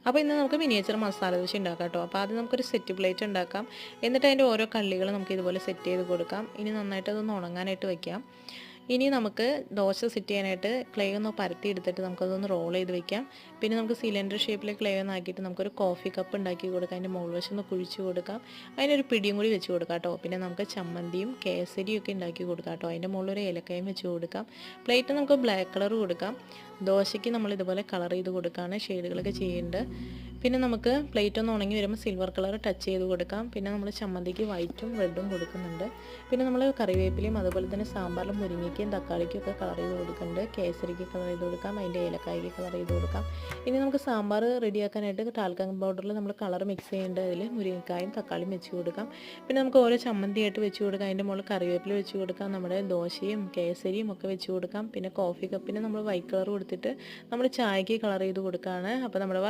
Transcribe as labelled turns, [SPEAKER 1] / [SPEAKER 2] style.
[SPEAKER 1] അപ്പോൾ ഇന്ന് നമുക്ക് മിനിയേച്ചർ മസാല ദോശ ഉണ്ടാക്കാം കേട്ടോ. അപ്പോൾ ആദ്യം നമുക്കൊരു സെറ്റ് പ്ലേറ്റ് ഉണ്ടാക്കാം. എന്നിട്ട് അതിൻ്റെ ഓരോ കള്ളികൾ നമുക്ക് ഇതുപോലെ സെറ്റ് ചെയ്ത് കൊടുക്കാം. ഇനി നന്നായിട്ട് അതൊന്ന് ഉണങ്ങാനായിട്ട് വെക്കാം. ഇനി നമുക്ക് ദോശ സെറ്റ് ചെയ്യാനായിട്ട് ക്ലേ ഒന്ന് പരത്തി എടുത്തിട്ട് നമുക്കതൊന്ന് റോൾ ചെയ്ത് വെക്കാം. പിന്നെ നമുക്ക് സിലിണ്ടർ ഷേപ്പിൽ ക്ലേ ഒന്ന് ആക്കിയിട്ട് നമുക്കൊരു കോഫി കപ്പ് ഉണ്ടാക്കി കൊടുക്കാം. അതിൻ്റെ മുകൾ വശം ഒന്ന് കുഴിച്ച് കൊടുക്കാം. അതിനൊരു പിടിയും കൂടി വെച്ച് കൊടുക്കാം കേട്ടോ. പിന്നെ നമുക്ക് ചമ്മന്തിയും കേസരിയും ഒക്കെ ഉണ്ടാക്കി കൊടുക്കാം കേട്ടോ. അതിൻ്റെ മുകളിൽ ഒരു ഏലക്കയും വെച്ച് കൊടുക്കാം. പ്ലേറ്റ് നമുക്ക് ബ്ലാക്ക് കളർ കൊടുക്കാം. ദോശയ്ക്ക് നമ്മൾ ഇതുപോലെ കളർ ചെയ്ത് കൊടുക്കുകയാണ് ഷെയ്ഡുകളൊക്കെ ചെയ്യേണ്ടത്. പിന്നെ നമുക്ക് പ്ലേറ്റ് ഒന്ന് ഉണങ്ങി വരുമ്പോൾ സിൽവർ കളർ ടച്ച് ചെയ്ത് കൊടുക്കാം. പിന്നെ നമ്മൾ ചമ്മന്തിക്ക് വൈറ്റും റെഡും കൊടുക്കുന്നുണ്ട്. പിന്നെ നമ്മൾ കറിവേപ്പിലയും അതുപോലെ തന്നെ സാമ്പാറിലും മുരിങ്ങയ്ക്കും തക്കാളിക്കും ഒക്കെ കളർ ചെയ്ത് കൊടുക്കുന്നുണ്ട്. കേസരിക്ക് കളർ ചെയ്ത് കൊടുക്കാം. അതിൻ്റെ ഏലക്കായ്ക്ക് കളർ ചെയ്ത് കൊടുക്കാം. ഇനി നമുക്ക് സാമ്പാർ റെഡിയാക്കാനായിട്ട് ടാൽക്കം പൗഡറിൽ നമ്മൾ കളർ മിക്സ് ചെയ്യേണ്ടത് അതിൽ മുരിങ്ങക്കായും തക്കാളിയും വെച്ച് കൊടുക്കാം. പിന്നെ നമുക്ക് ഓരോ ചമ്മന്തിയായിട്ട് വെച്ച് കൊടുക്കാം. അതിൻ്റെ മുകളിൽ കറിവേപ്പില വെച്ച് കൊടുക്കാം. നമ്മുടെ ദോശയും കേസരിയും ഒക്കെ വെച്ച് കൊടുക്കാം. പിന്നെ കോഫി കപ്പിന് നമ്മൾ വൈറ്റ് കളർ കൊടുത്തിട്ട് നമ്മൾ ചായക്ക് കളർ ചെയ്ത് കൊടുക്കുകയാണ്. അപ്പോൾ നമ്മുടെ